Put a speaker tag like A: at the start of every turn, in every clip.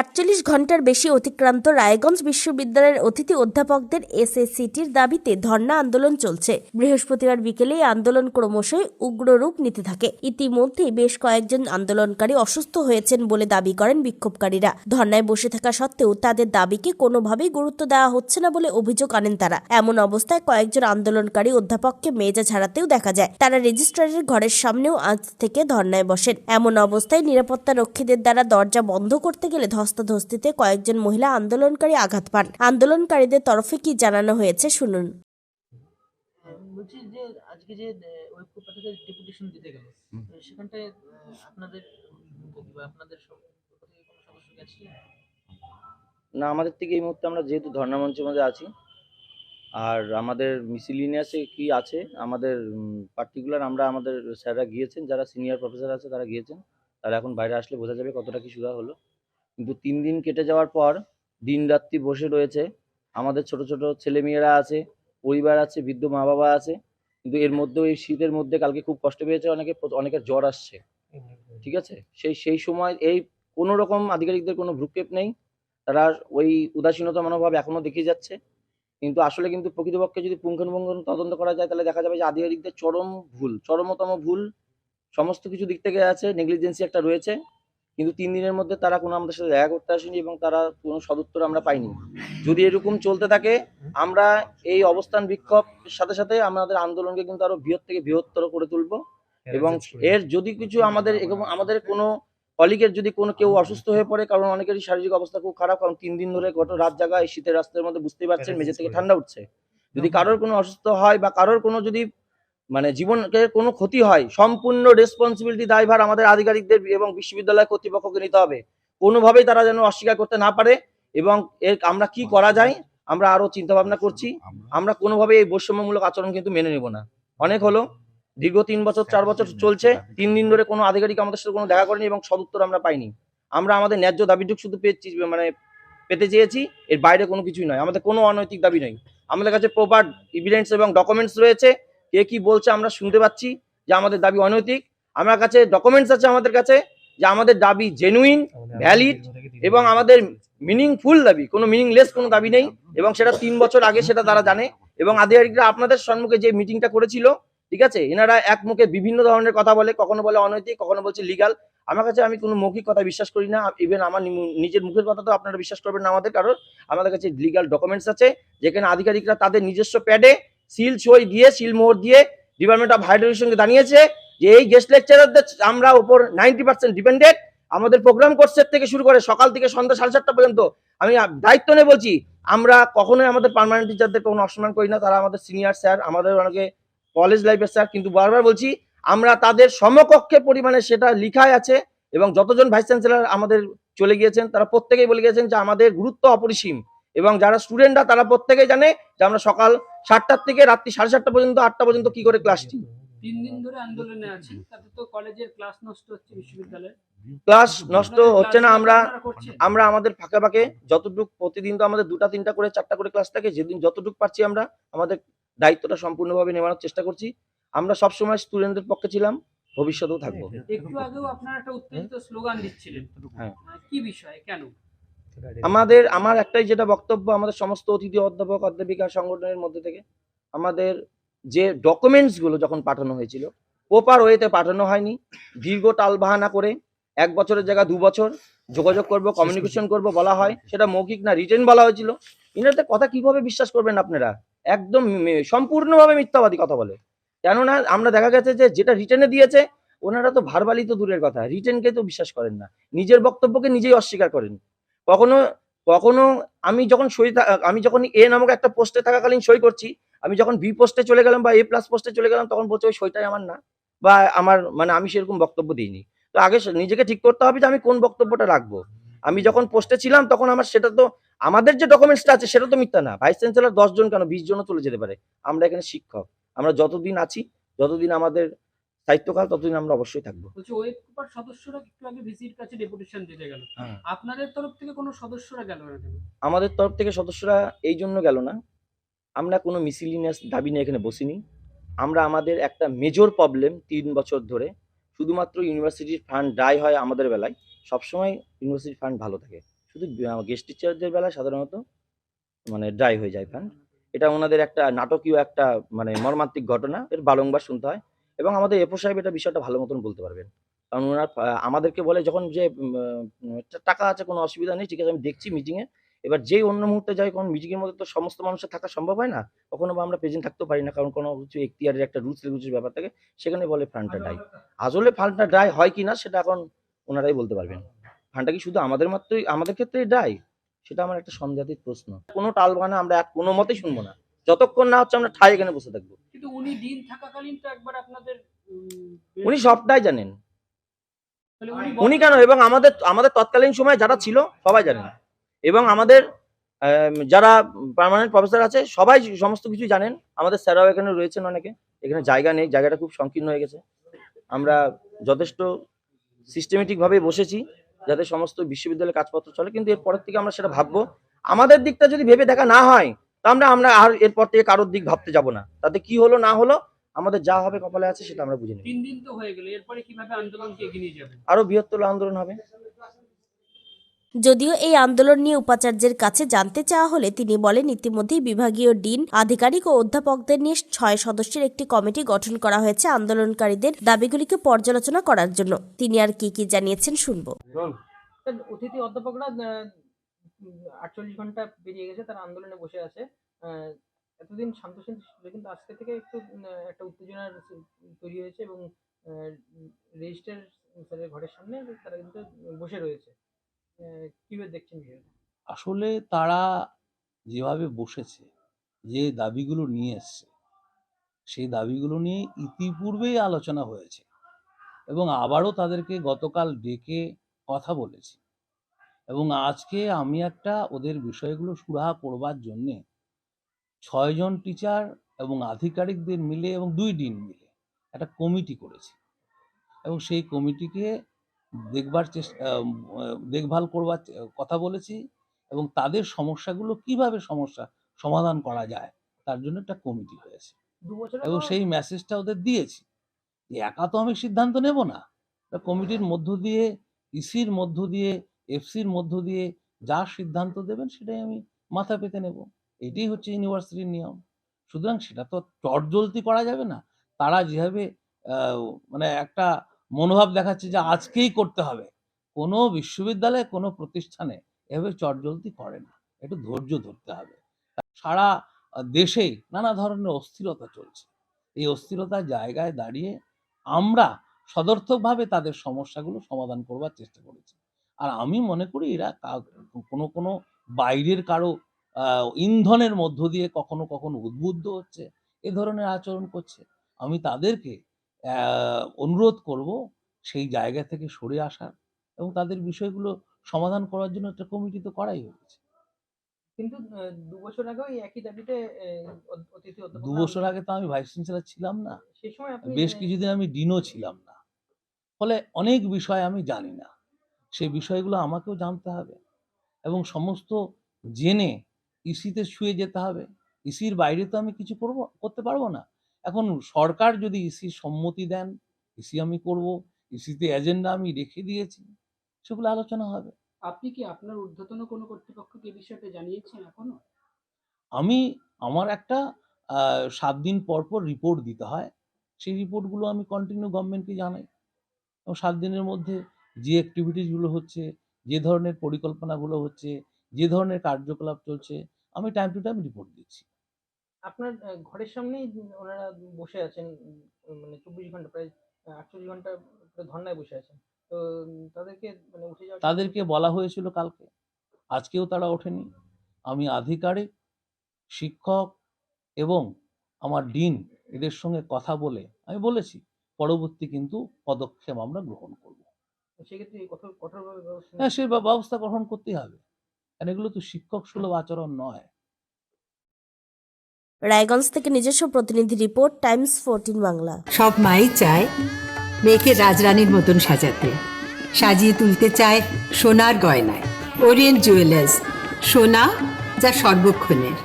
A: ৪৮ ঘন্টার বেশি অতিক্রান্ত রায়গঞ্জ বিশ্ববিদ্যালয়ের অতিথি অধ্যাপকদের এসএসসিটির দাবিতে ধর্ণা আন্দোলন চলছে। বৃহস্পতিবার বিকেলে এই আন্দোলন ক্রমশই উগ্র রূপ নিতে থাকে। ইতিমধ্যেই বেশ কয়েকজন আন্দোলনকারী অসুস্থ হয়েছেন বলে দাবি করেন বিক্ষোভকারীরা। ধর্ণায় বসে থাকা সত্ত্বেও তাদের দাবিকে কোনোভাবেই গুরুত্ব দেওয়া হচ্ছে না বলে অভিযোগ আনেন তারা। এমন অবস্থায় কয়েকজন আন্দোলনকারী অধ্যাপককে মেজা ছাড়াতেও দেখা যায়। তারা রেজিস্ট্রারের ঘরের সামনেও আজ থেকে ধর্ণায় বসেন। এমন অবস্থায় নিরাপত্তা রক্ষীদের দ্বারা দরজা বন্ধ করতে গেলে ধস্তাধস্তিতে কয়েকজন মহিলা আন্দোলনকারী আঘাত পান। আন্দোলনকারীদের তরফে কি জানানো হয়েছে শুনুন।
B: বলছি যে আজকে যে ঐক্যপা থেকে ডেপুটেশন দিতে গেল, তো সেখানটায় আপনাদের আপনাদের কোনো সদস্য গেছিলেন?
C: না, আমাদের থেকে এই মুহূর্তে আমরা যেহেতু ধর্ণা মঞ্চের মধ্যে আছি, আর আমাদের মিসিলিনিয়াসে কি আছে আমাদের পার্টিকুলার আমরা আমাদের স্যাররা গিয়েছেন, যারা সিনিয়র প্রফেসর আছে তারা গিয়েছেন। তারা এখন বাইরে আসলে বোঝা যাবে কতটা কি সুরা হলো। কিন্তু 3 দিন কেটে যাওয়ার পর দিন রাত্রি বসে রয়েছে। আমাদের ছোট ছোট ছেলেমেয়েরা আছে, পরিবার আছে, বৃদ্ধ মা বাবা আছে। কিন্তু এর মধ্যেও এই শীতের মধ্যে কালকে খুব কষ্ট পেয়েছে অনেকে, অনেকের জ্বর আসছে। ঠিক আছে, সেই সময় এই কোনো রকম আধিকারিকদের কোনো ভ্রুক্ষেপ নেই। তারা ওই উদাসীনতা মনোভাব এখনো দেখিয়ে যাচ্ছে। কিন্তু আসলে কিন্তু প্রকৃতপক্ষে যদি পুঙ্খানুপুঙ্খ তদন্ত করা যায় তাহলে দেখা যাবে যে আধিকারিকদের চরমতম ভুল সমস্ত কিছু দিক থেকে আছে, নেগলিজেন্সি একটা রয়েছে। কিন্তু 3 দিনের মধ্যে তারা কোনো আমাদের সাথে দেখা করতে আসেনি এবং তারা কোনো সদুত্তর আমরা পাইনি। যদি এরকম চলতে থাকে আমরা এই অবস্থান বিক্ষোভের সাথে সাথে আমাদের আন্দোলনকে কিন্তু আরো বৃহৎ থেকে বৃহত্তর করে তুলবো। এবং এর যদি কিছু আমাদের কোনো কলিগের যদি কোনো কেউ অসুস্থ হয়ে পড়ে, কারণ অনেকেরই শারীরিক অবস্থা খুব খারাপ, কারণ 3 দিন ধরে গত রাত জাগা এই শীতের রাস্তার মধ্যে বুঝতেই পারছেন মেঝে থেকে ঠান্ডা উঠছে। যদি কারোর কোনো অসুস্থ হয় বা কারোর কোনো যদি মানে জীবনের কোনো ক্ষতি হয়, সম্পূর্ণ রেসপন্সিবিলিটি দায়ভার আমাদের আধিকারিকদের এবং বিশ্ববিদ্যালয় কর্তৃপক্ষকে নিতে হবে। কোনোভাবেই তারা যেন অস্বীকার করতে না পারে। এবং এর আমরা কি করা যায় আমরা আরো চিন্তা ভাবনা করছি। আমরা কোনোভাবেই এই বৈষম্যমূলক আচরণ কিন্তু মেনে নেব না। অনেক হলো, দীর্ঘ 3 বছর 4 বছর চলছে, 3 দিন ধরে কোনো আধিকারিক আমাদের সাথে কোনো দেখা করেনি এবং সদুত্তর আমরা পাইনি। আমরা আমাদের ন্যায্য দাবিটুকু শুধু পেতে চেয়েছি, এর বাইরে কোনো কিছুই নয়। আমাদের কোনো অনৈতিক দাবি নেই। আমাদের কাছে প্রপার এভিডেন্স এবং ডকুমেন্টস রয়েছে। কে কি বলছে আমরা শুনতে পাচ্ছি যে আমাদের দাবি অনৈতিক। আমার কাছে ডকুমেন্টস আছে আমাদের কাছে যে আমাদের দাবি জেনুইন, ভ্যালিড এবং আমাদের মিনিংফুল দাবি, কোনো মিনিংলেস কোনো দাবি নেই। এবং সেটা 3 বছর আগে সেটা তারা জানে। এবং আধিকারিকরা আপনাদের সম্মুখে যে মিটিংটা করেছিল, ঠিক আছে, এনারা এক মুখে বিভিন্ন ধরনের কথা বলে, কখনো বলে অনৈতিক, কখনো বলছে লিগাল। আমার কাছে আমি কোনো মৌখিক কথা বিশ্বাস করি না। ইভেন আমার নিজের মুখের কথা তো আপনারা বিশ্বাস করবেন না আমাদের, কারণ আমাদের কাছে লিগাল ডকুমেন্টস আছে যেখানে আধিকারিকরা তাদের নিজস্ব প্যাডে সিল সই দিয়ে, সিল মোহর দিয়ে ডিপার্টমেন্ট অফ হায়ার এডুকেশনকে জানিয়েছে যে এই গেস্ট লেকচারারদের আমরা উপর 90% ডিপেন্ডেন্ট। আমাদের প্রোগ্রাম কোর্সের থেকে শুরু করে সকাল থেকে সন্ধ্যা 7:30 পর্যন্ত আমি দায়িত্ব নিয়ে বলছি, আমরা কখনোই আমাদের পার্মানেন্ট টিচারদের কোনো অসম্মান করি না। তারা আমাদের সিনিয়র স্যার, আমাদের অনেকে কলেজ লাইফের স্যার। কিন্তু বারবার বলছি আমরা তাদের সমকক্ষে পরিমাণে সেটা লিখাই আছে। এবং যতজন ভাইস চ্যান্সেলর আমাদের চলে গিয়েছেন তারা প্রত্যেকেই বলে গিয়েছেন যে আমাদের গুরুত্ব অপরিসীম। এবং যারা স্টুডেন্টরা তারা প্রত্যেকেই জানে যে আমরা সকাল 7টা থেকে রাত্রি 7:30 পর্যন্ত 8টা পর্যন্ত কি করে ক্লাস টি
B: 3 দিন ধরে আন্দোলনে আছি, তাতে তো কলেজের ক্লাস নষ্ট হচ্ছে, বিশ্ববিদ্যালয়ে
C: ক্লাস নষ্ট হচ্ছে না। আমরা আমাদের ফাঁকে ফাঁকে যতটুকু, প্রতিদিন তো আমাদের 2টা 3টা করে 4টা করে ক্লাস থাকে, যেদিন যতটুকু পারছি আমরা আমাদের দায়িত্বটা সম্পূর্ণভাবে নেওয়ার চেষ্টা করছি। আমরা সবসময় স্টুডেন্টদের পক্ষে ছিলাম, ভবিষ্যতেও থাকবো।
B: একটু আগেও আপনারা একটা উত্তেজিত স্লোগান দিচ্ছিলেন,
C: হ্যাঁ,
B: কি বিষয়, কেন?
C: আমার একটাই যেটা বক্তব্য, আমাদের সমস্ত অতিথি অধ্যাপক অধ্যাপিকা সংগঠনের মধ্যে থেকে আমাদের যে ডকুমেন্টস গুলো যখন পাঠানো হয়েছিল প্রপার ওয়েতে পাঠানো হয়নি। দীর্ঘ টালবাহানা করে 1 বছরের জায়গায় 2 বছর যোগাযোগ করব, কমিউনিকেশন করব বলা হয়, সেটা মৌখিক না রিটেন বলা হয়েছিল। ইনাদের কথা কিভাবে বিশ্বাস করবেন আপনারা? একদম সম্পূর্ণভাবে মিথ্যাবাদী কথা বলে। কেননা আমরা দেখা গেছে যে যেটা রিটেনে দিয়েছে ওনারা তো ভার্বালি তো দূরের কথা, রিটেনকে তো বিশ্বাস করেন না, নিজের বক্তব্যকে নিজেই অস্বীকার করেন। কখনো কখনো আমি যখন এ নামক একটা পোস্টে থাকাকালীন সই করছি, আমি যখন বি পোস্টে চলে গেলাম বা A+ পোস্টে চলে গেলাম তখন বলছে ওই সইটাই আমার না, বা আমার আমি সেরকম বক্তব্য দিইনি। তো আগে নিজেকে ঠিক করতে হবে যে আমি কোন বক্তব্যটা রাখবো। আমি যখন পোস্টে ছিলাম তখন আমার সেটা তো, আমাদের যে ডকুমেন্টসটা আছে সেটা তো মিথ্যা না। ভাইস চ্যান্সেলর 10 জন কেন 20 জনও চলে যেতে পারে। আমরা এখানে শিক্ষক, আমরা যতদিন আছি, যতদিন আমাদের দায়িত্বকাল, ততদিন আমরা অবশ্যই থাকবো।
B: বলছি ওয়েকপার সদস্যরা একটু আগে ভিসির কাছে ডেপুটেশন দিতে গেল, আপনাদের তরফ থেকে কোনো সদস্যরা গেল না কেন?
C: আমাদের তরফ থেকে সদস্যরা এই জন্য গেল না, আমরা কোনো মিসিলিনিয়াস দাবি নিয়ে এখানে বসিনি। আমরা আমাদের একটা মেজর প্রবলেম 3 বছর ধরে, শুধুমাত্র ইউনিভার্সিটির ফান্ড ড্রাই হয় আমাদের বেলায়, সবসময় ইউনিভার্সিটির ফান্ড ভালো থাকে। শুধু গেস্ট টিচারদের বেলায় সাধারণত মানে ড্রাই হয়ে যায় ফান্ড। এটা ওনাদের একটা নাটকীয় একটা মানে মর্মান্তিক ঘটনা। এর বারংবার শুনতে হয় এবং আমাদের এপো সাহেব এটা বিষয়টা ভালো মতন বলতে পারবেন। কারণ ওনার আমাদেরকে বলে যখন যে টাকা আছে কোনো অসুবিধা নেই, ঠিক আছে আমি দেখছি মিটিংয়ে। এবার যেই অন্য মুহূর্তে যাই কারণ মিটিংয়ের মধ্যে তো সমস্ত মানুষের থাকা সম্ভব হয় না। কখনো বা আমরা প্রেজেন্ট থাকতেও পারি না কারণ কোনো কিছু এখতিয়ারের একটা রুলস রেগুলেশনের ব্যাপার থাকে। সেখানে বলে ফান্ডটা ড্রাই। আসলে ফান্ডটা ড্রাই হয় কিনা সেটা এখন ওনারাই বলতে পারবেন। ফান্ডটা কি শুধু আমাদের ক্ষেত্রেই ড্রাই? সেটা আমার একটা সন্দেহাতীত প্রশ্ন। কোনো টালবাহানা আমরা কোনো মতেই শুনবো না। যতক্ষণ না হচ্ছে আমরা ঠায় এখানে বসে থাকবো।
B: কিন্তু উনি দিন থাকাকালীন তো একবার আপনাদের
C: উনি সবটাই জানেন।
B: তাহলে উনি
C: উনি কেন এবং আমাদের তৎকালীন সময়ে যারা ছিল সবাই জানেন এবং আমাদের যারা পার্মানেন্ট প্রফেসর আছে সবাই সমস্ত কিছু জানেন। আমাদের স্যাররাও এখানে রয়েছেন অনেকে। এখানে জায়গা নেই, জায়গাটা খুব সংকীর্ণ হয়ে গেছে। আমরা যথেষ্ট সিস্টেমেটিক ভাবে বসেছি যাতে সমস্ত বিশ্ববিদ্যালয়ের কাজপত্র চলে, কিন্তু এরপরের থেকে আমরা সেটা ভাববো। আমাদের দিকটা যদি ভেবে দেখা না হয় তা আমরা আর এরপর থেকে কারোর দিক ভাবতে যাব না। তাতে কি হলো না হলো আমাদের যা হবে কপালে আছে সেটা আমরা বুঝে নেব।
B: 3 দিন তো হয়ে গেল, এরপরে কিভাবে আন্দোলনকে এগিয়ে নিয়ে যাবেন?
C: আরো বৃহত্তর আন্দোলন হবে।
A: যদিও এই আন্দোলন নিয়ে উপাচার্যের কাছে জানতে চাওয়া হলে তিনি বলেন ইতিমধ্যেই বিভাগীয় ডিন, আধিকারিক ও অধ্যাপকদের নিয়ে 6 সদস্যের একটি কমিটি গঠন করা হয়েছে আন্দোলনকারীদের দাবিগুলিকে পর্যালোচনা করার জন্য। তিনি আর কি জানিয়েছেন শুনবো।
B: অতিথি অধ্যাপকরা 48 ঘন্টা পেরিয়ে গেছে, তারা আন্দোলনে বসে আছে। এতদিন শান্তশিষ্ট ছিল, কিন্তু আজকে থেকে একটু একটা উত্তেজনার তৈরি হয়েছে এবং রেজিস্ট্রার স্যারের ঘরের সামনে তারা কিন্তু বসে রয়েছে। কিভাবে দেখছেন বিষয়টা?
D: আসলে তারা যেভাবে বসেছে, যে দাবিগুলো নিয়ে এসছে, সেই দাবিগুলো নিয়ে ইতিপূর্বেই আলোচনা হয়েছে এবং আবারও তাদেরকে গতকাল ডেকে কথা বলেছি এবং আজকে আমি একটা ওদের বিষয়গুলো সুরাহা করবার জন্যে 6 জন টিচার এবং আধিকারিকদের মিলে এবং 2 ডিন মিলে একটা কমিটি করেছি এবং সেই কমিটিকে দেখভাল করবার কথা বলেছি এবং তাদের সমস্যাগুলো কিভাবে সমাধান করা যায় তার জন্য একটা কমিটি হয়েছে
B: 2 বছর
D: এবং সেই মেসেজটা ওদের দিয়েছি যে একা তো আমি সিদ্ধান্ত নেব না, কমিটির মধ্য দিয়ে, ইসির মধ্য দিয়ে, এফসির মধ্য দিয়ে যা সিদ্ধান্ত দেবেন সেটাই আমি মাথা পেতে নেব। এটাই হচ্ছে ইউনিভার্সিটির নিয়ম। সুতরাং সেটা তো চটজলদি করা যাবে না। তারা যেভাবে মানে একটা মনোভাব দেখাচ্ছে যে আজকেই করতে হবে, কোনো বিশ্ববিদ্যালয়ে কোনো প্রতিষ্ঠানে এভাবে চটজলদি করে না, একটু ধৈর্য ধরতে হবে। সারা দেশেই নানা ধরনের অস্থিরতা চলছে। এই অস্থিরতার জায়গায় দাঁড়িয়ে আমরা সদর্থকভাবে তাদের সমস্যাগুলো সমাধান করবার চেষ্টা করেছি। আর আমি মনে করি এরা কোনো বাইরের কারো ইন্ধনের মধ্য দিয়ে কখনো কখনো উদ্বুদ্ধ হচ্ছে, এ ধরনের আচরণ করছে। আমি তাদেরকে অনুরোধ করব সেই জায়গা থেকে সরে আসার এবং তাদের বিষয়গুলো সমাধান করার জন্য একটা কমিটি তো করাই হয়েছে।
B: কিন্তু 2 বছর আগেও এই একই দাবিতে অতিথি
D: 2
B: অধ্যাপকরা
D: বছর আগে তো আমি ভাইস চ্যান্সেলর ছিলাম না,
B: সেই সময় আপনি
D: বেশ কিছুদিন আমি ডিনও ছিলাম না, ফলে অনেক বিষয় আমি জানি না। সেই বিষয়গুলো আমাকেও জানতে হবে এবং সমস্ত জেনে ইসিতে ছুঁয়ে যেতে হবে। ইসির বাইরে তো আমি কিছু করতে পারবো না। এখন সরকার যদি ইসির সম্মতি দেন, ইসি আমি করব, ইসিতে এজেন্ডা আমি রেখে দিয়েছি, সেগুলো আলোচনা হবে।
B: আপনি কি আপনার ঊর্ধ্বতন কোনো কর্তৃপক্ষকে এই বিষয়টা জানিয়েছেন এখনো?
D: আমার একটা 7 দিন পর পর রিপোর্ট দিতে হয়। সেই রিপোর্টগুলো আমি কন্টিনিউ গভর্নমেন্টকে জানাই এবং 7 দিনের মধ্যে যে অ্যাক্টিভিটিসগুলো হচ্ছে, যে ধরনের পরিকল্পনাগুলো হচ্ছে, যে ধরনের কার্যকলাপ চলছে, আমি টাইম টু টাইম রিপোর্ট দিচ্ছি।
B: আপনার ঘরের সামনেই ওনারা বসে আছেন, মানে 24 ঘন্টা প্রায় 48 ঘন্টা ধর্নায় বসে আছেন। তো তাদেরকে মানে উঠে যাওয়ার
D: তাদেরকে বলা হয়েছিল কালকে, আজকেও তারা ওঠেনি। আমি আধিকারিক, শিক্ষক এবং আমার ডিন এদের সঙ্গে কথা বলে আমি বলেছি পরবর্তী কিন্তু পদক্ষেপ আমরা গ্রহণ করব।
B: সেক্ষেত্রে কঠোরভাবে ব্যবস্থা
D: হ্যাঁ, সে ব্যবস্থা গ্রহণ করতেই হবে, কারণ এগুলো তো শিক্ষক সুলভ আচরণ নয়।
A: রায়গঞ্জ থেকে নিজস্ব প্রতিনিধি রিপোর্ট, টাইমস 14 বাংলা।
E: সব মাই চায় মেয়েকে রাজরানীর মতন সাজাতে, সাজিয়ে তুলতে চায় সোনার গয়নায়। ওরিয়েন্ট জুয়েলার্স, সোনা যা সর্বক্ষণের।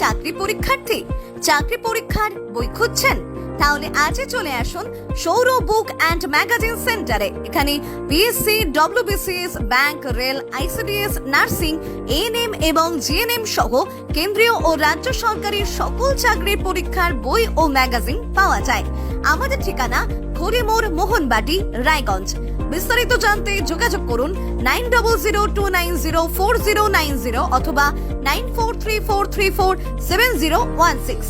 F: চাকরি পরীক্ষার্থী, চাকরি পরীক্ষার বই খুঁজছেন? তাহলে আজই চলে আসুন সৌর বুক অ্যান্ড ম্যাগাজিন সেন্টারে। এখানে BSc, WBCS, bank, rail, ICDS, nursing, ANM এবং জিএনএম সহ কেন্দ্রীয় ও রাজ্য সরকারের সকল চাকরির পরীক্ষার বই ও ম্যাগাজিন পাওয়া যায়। আমাদের ঠিকানা খড়িমোড়, মোহনবাটি, রায়গঞ্জ। বিস্তারিত জানতে যোগাযোগ করুন 9002904090 অথবা 9434347016।